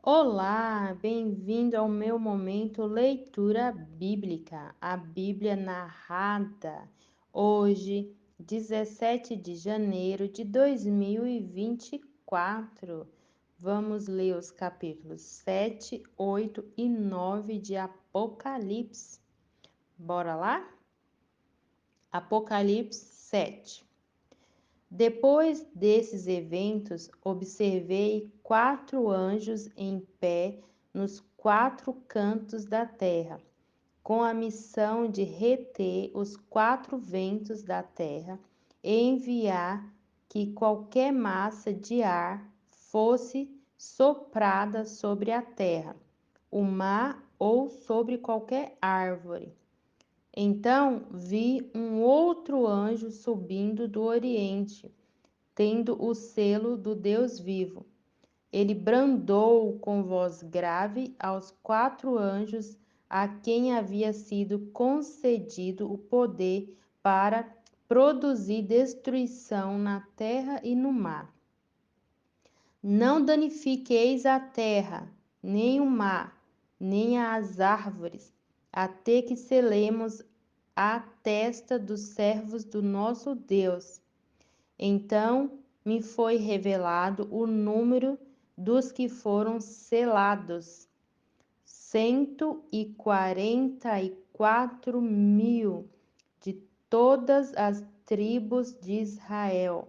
Olá, bem-vindo ao meu momento leitura bíblica, a Bíblia narrada. Hoje, 17 de janeiro de 2024. Vamos ler os capítulos 7, 8 e 9 de Apocalipse. Bora lá? Apocalipse 7. Depois desses eventos, observei 4 anjos em pé nos 4 cantos da terra, com a missão de reter os 4 ventos da terra e enviar que qualquer massa de ar fosse soprada sobre a terra, o mar ou sobre qualquer árvore. Então vi um outro anjo subindo do oriente, tendo o selo do Deus vivo. Ele bradou com voz grave aos 4 anjos a quem havia sido concedido o poder para produzir destruição na terra e no mar. Não danifiqueis a terra, nem o mar, nem as árvores, até que selemos a testa dos servos do nosso Deus. Então me foi revelado o número dos que foram selados: 144.000 de todas as tribos de Israel.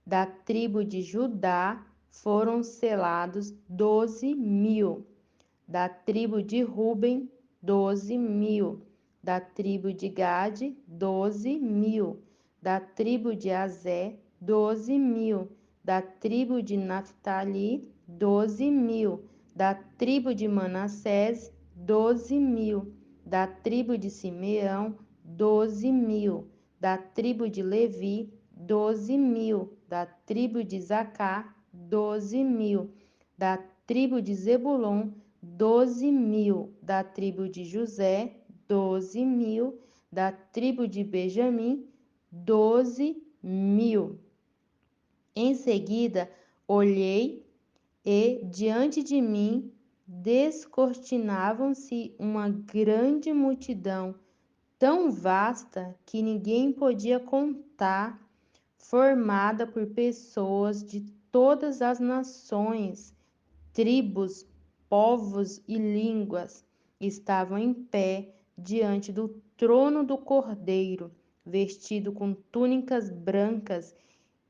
Da tribo de Judá foram selados 12.000. Da tribo de Ruben, 12.000. Da tribo de Gade, 12.000. Da tribo de Azé, 12.000. Da tribo de Naftali, 12.000. Da tribo de Manassés, 12.000. Da tribo de Simeão, 12.000. Da tribo de Levi, 12.000. Da tribo de Zacá, 12.000. Da tribo de Zebulon, 12.000. Da tribo de José, 12.000. Da tribo de Benjamim, 12.000. Em seguida, olhei e diante de mim descortinavam-se uma grande multidão, tão vasta que ninguém podia contar, formada por pessoas de todas as nações, tribos, povos e línguas. Estavam em pé diante do trono do Cordeiro, vestido com túnicas brancas,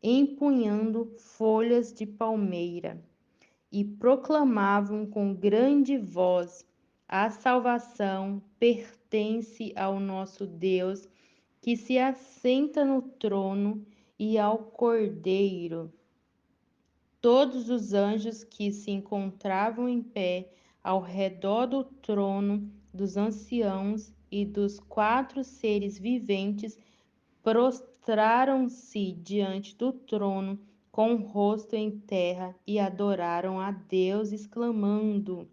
empunhando folhas de palmeira, e proclamavam com grande voz: a salvação pertence ao nosso Deus, que se assenta no trono, e ao Cordeiro. Todos os anjos que se encontravam em pé ao redor do trono, dos anciãos e dos 4 seres viventes prostraram-se diante do trono com o rosto em terra e adoraram a Deus, exclamando: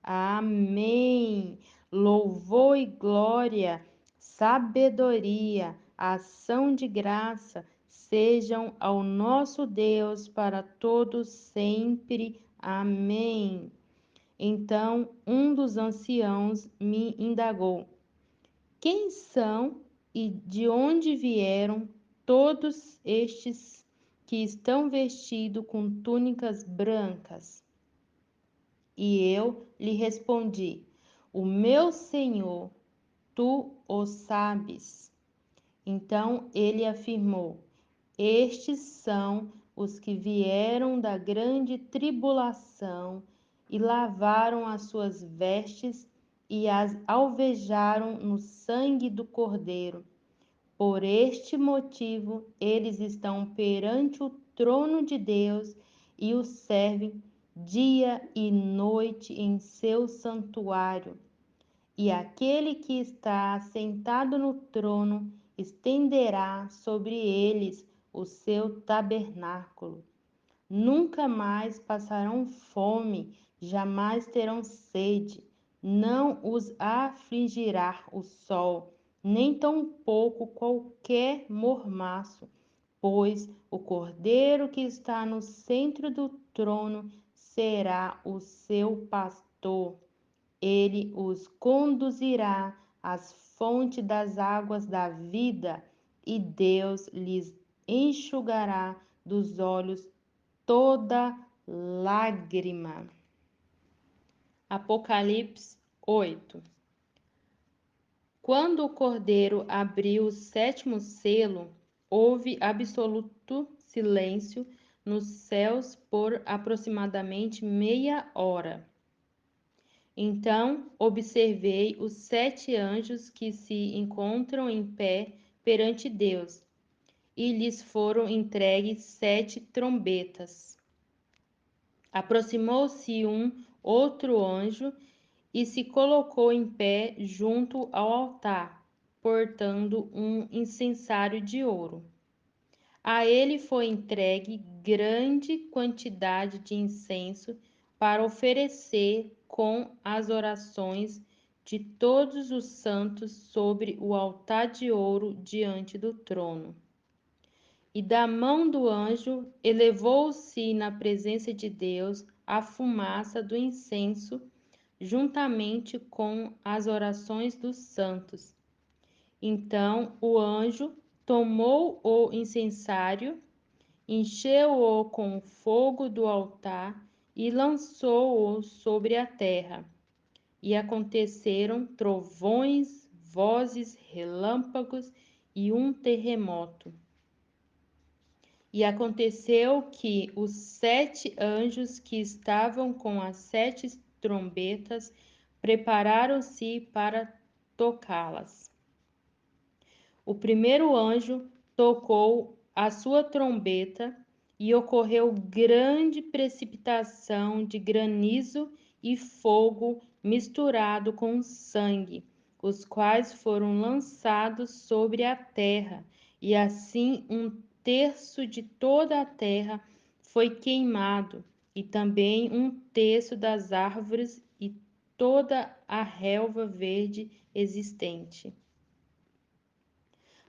Amém! Louvor e glória, sabedoria, ação de graça sejam ao nosso Deus para todos sempre. Amém. Então um dos anciãos me indagou: quem são e de onde vieram todos estes que estão vestidos com túnicas brancas? E eu lhe respondi: o meu Senhor, tu o sabes. Então ele afirmou: estes são os que vieram da grande tribulação e lavaram as suas vestes e as alvejaram no sangue do Cordeiro. Por este motivo, eles estão perante o trono de Deus e o servem dia e noite em seu santuário. E aquele que está sentado no trono estenderá sobre eles o seu tabernáculo. Nunca mais passarão fome, jamais terão sede, não os afligirá o sol, nem tampouco qualquer mormaço, pois o Cordeiro que está no centro do trono será o seu pastor. Ele os conduzirá às fontes das águas da vida, e Deus lhes enxugará dos olhos toda lágrima. Apocalipse 8. Quando o Cordeiro abriu o sétimo selo, houve absoluto silêncio nos céus por aproximadamente meia hora. Então observei os 7 anjos que se encontram em pé perante Deus, e lhes foram entregues 7 trombetas. Aproximou-se um outro anjo e se colocou em pé junto ao altar, portando um incensário de ouro. A ele foi entregue grande quantidade de incenso para oferecer com as orações de todos os santos sobre o altar de ouro diante do trono. E da mão do anjo elevou-se na presença de Deus a fumaça do incenso, juntamente com as orações dos santos. Então o anjo tomou o incensário, encheu-o com o fogo do altar e lançou-o sobre a terra. E aconteceram trovões, vozes, relâmpagos e um terremoto. E aconteceu que os 7 anjos que estavam com as 7 trombetas prepararam-se para tocá-las. O primeiro anjo tocou a sua trombeta e ocorreu grande precipitação de granizo e fogo misturado com sangue, os quais foram lançados sobre a terra, e assim 1/3 de toda a terra foi queimado, e também 1/3 das árvores e toda a relva verde existente.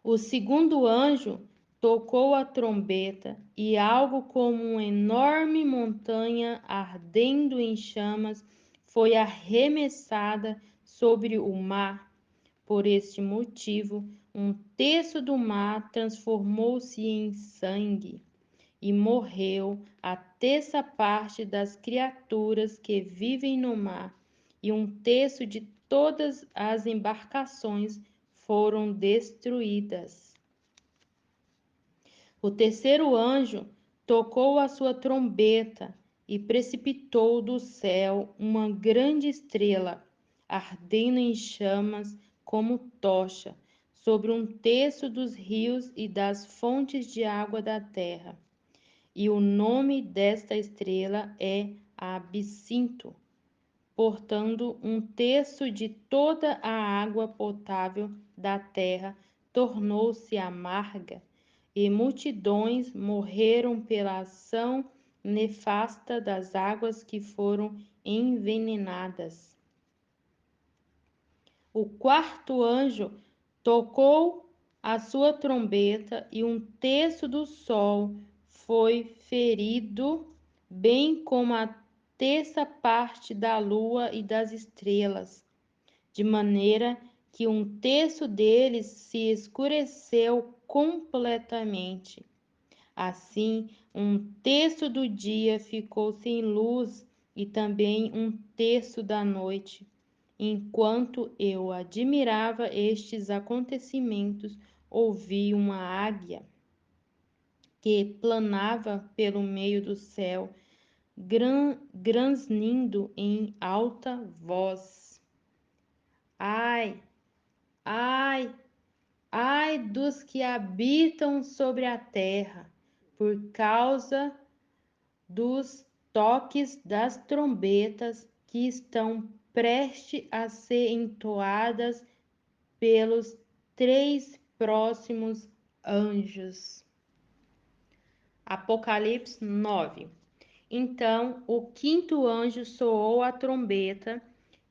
O segundo anjo tocou a trombeta, e algo como uma enorme montanha ardendo em chamas foi arremessada sobre o mar. Por este motivo, 1/3 do mar transformou-se em sangue, e morreu a 1/3 parte das criaturas que vivem no mar, e 1/3 de todas as embarcações foram destruídas. O terceiro anjo tocou a sua trombeta e precipitou do céu uma grande estrela, ardendo em chamas como tocha, sobre 1/3 dos rios e das fontes de água da terra. E o nome desta estrela é Absinto. Portanto, 1/3 de toda a água potável da terra tornou-se amarga, e multidões morreram pela ação nefasta das águas que foram envenenadas. O quarto anjo tocou a sua trombeta, e 1/3 do sol foi ferido, bem como a 1/3 parte da lua e das estrelas, de maneira que 1/3 deles se escureceu completamente. Assim, 1/3 do dia ficou sem luz, e também 1/3 da noite. Enquanto eu admirava estes acontecimentos, ouvi uma águia que planava pelo meio do céu, grunhindo em alta voz: Ai, ai, ai dos que habitam sobre a terra, por causa dos toques das trombetas que estão prestes a ser entoadas pelos 3 próximos anjos. Apocalipse 9. Então o quinto anjo soou a trombeta,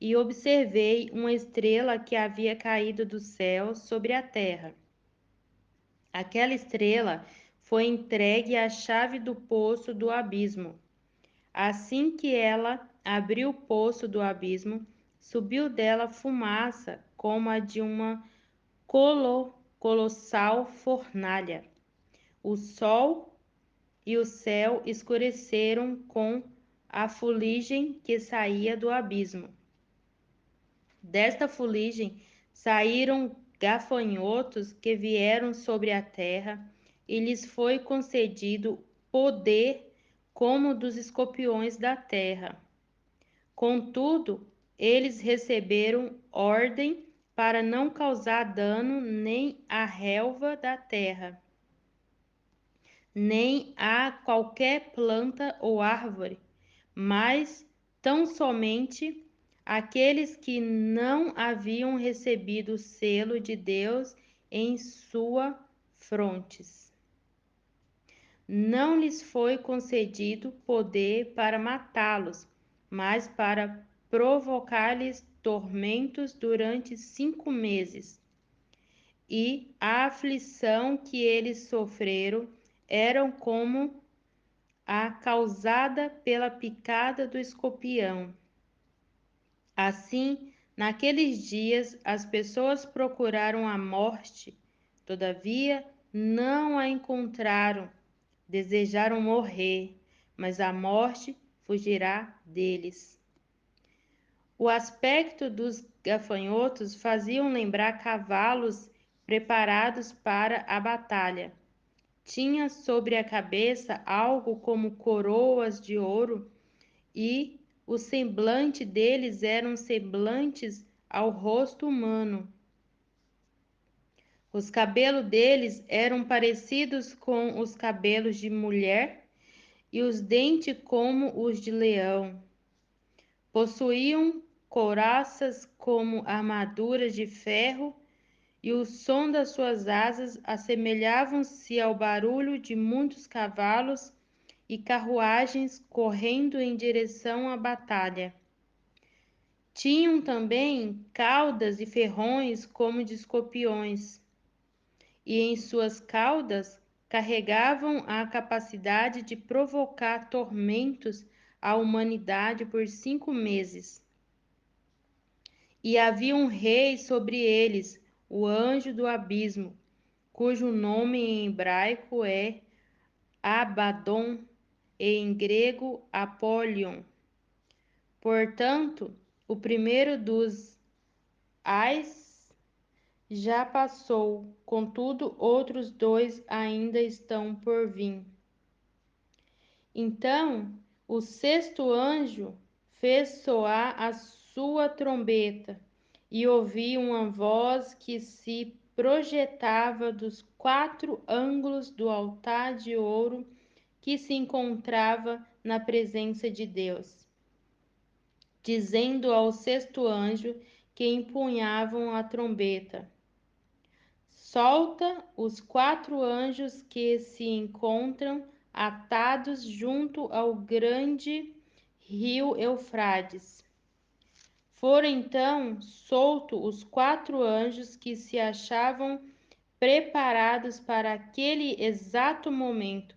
e observei uma estrela que havia caído do céu sobre a terra. Aquela estrela foi entregue à chave do poço do abismo. Assim que ela abriu o poço do abismo, subiu dela fumaça como a de uma colossal fornalha. O sol e o céu escureceram com a fuligem que saía do abismo. Desta fuligem saíram gafanhotos que vieram sobre a terra, e lhes foi concedido poder como dos escorpiões da terra. Contudo, eles receberam ordem para não causar dano nem à relva da terra, nem a qualquer planta ou árvore, mas tão somente aqueles que não haviam recebido o selo de Deus em suas frontes. Não lhes foi concedido poder para matá-los, mas para provocar-lhes tormentos durante 5 meses. E a aflição que eles sofreram era como a causada pela picada do escorpião. Assim, naqueles dias, as pessoas procuraram a morte, todavia não a encontraram. Desejaram morrer, mas a morte fugirá deles. O aspecto dos gafanhotos fazia lembrar cavalos preparados para a batalha. Tinha sobre a cabeça algo como coroas de ouro, e o semblante deles eram semblantes ao rosto humano. Os cabelos deles eram parecidos com os cabelos de mulher, e os dentes como os de leão. Possuíam couraças como armaduras de ferro, e o som das suas asas assemelhavam-se ao barulho de muitos cavalos e carruagens correndo em direção à batalha. Tinham também caudas e ferrões como de escorpiões, e em suas caudas carregavam a capacidade de provocar tormentos à humanidade por 5 meses. E havia um rei sobre eles, o anjo do abismo, cujo nome em hebraico é Abaddon e em grego Apollyon. Portanto, o primeiro dos ais já passou, contudo outros 2 ainda estão por vir. Então o sexto anjo fez soar a sua trombeta, e ouvi uma voz que se projetava dos 4 ângulos do altar de ouro que se encontrava na presença de Deus, dizendo ao sexto anjo que empunhavam a trombeta: solta os 4 anjos que se encontram atados junto ao grande rio Eufrates. Foram então soltos os 4 anjos que se achavam preparados para aquele exato momento,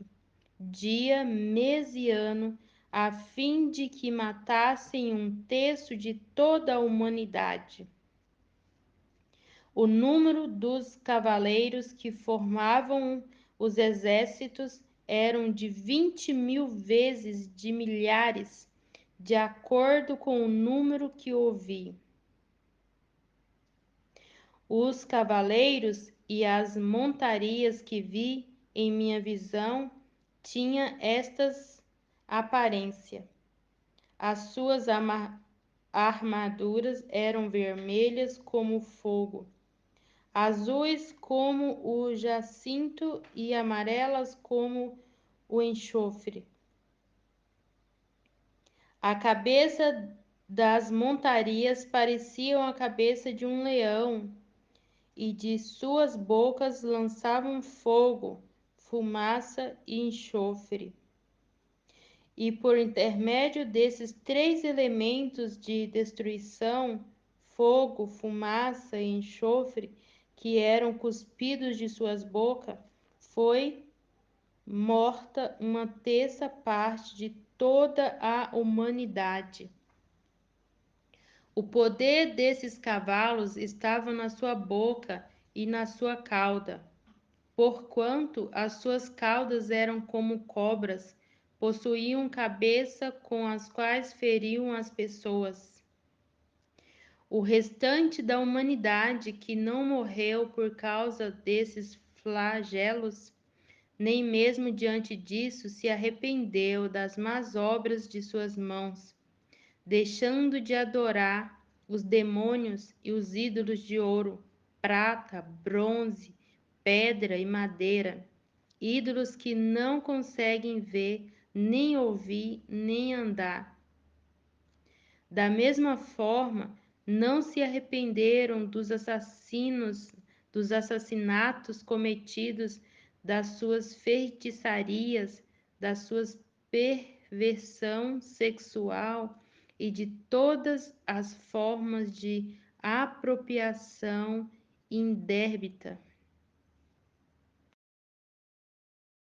dia, mês e ano, a fim de que matassem 1/3 de toda a humanidade. O número dos cavaleiros que formavam os exércitos eram de 20.000 vezes de milhares, de acordo com o número que ouvi. Os cavaleiros e as montarias que vi em minha visão tinham estas aparência. As suas armaduras eram vermelhas como fogo, azuis como o jacinto e amarelas como o enxofre. A cabeça das montarias parecia a cabeça de um leão, e de suas bocas lançavam fogo, fumaça e enxofre. E por intermédio desses 3 elementos de destruição, fogo, fumaça e enxofre, que eram cuspidos de suas bocas, foi morta 1/3 parte de toda a humanidade. O poder desses cavalos estava na sua boca e na sua cauda, porquanto as suas caudas eram como cobras, possuíam cabeça com as quais feriam as pessoas. O restante da humanidade que não morreu por causa desses flagelos, nem mesmo diante disso se arrependeu das más obras de suas mãos, deixando de adorar os demônios e os ídolos de ouro, prata, bronze, pedra e madeira, ídolos que não conseguem ver, nem ouvir, nem andar. Da mesma forma, não se arrependeram dos assassinatos cometidos, das suas feitiçarias, das suas perversão sexual e de todas as formas de apropriação indébita.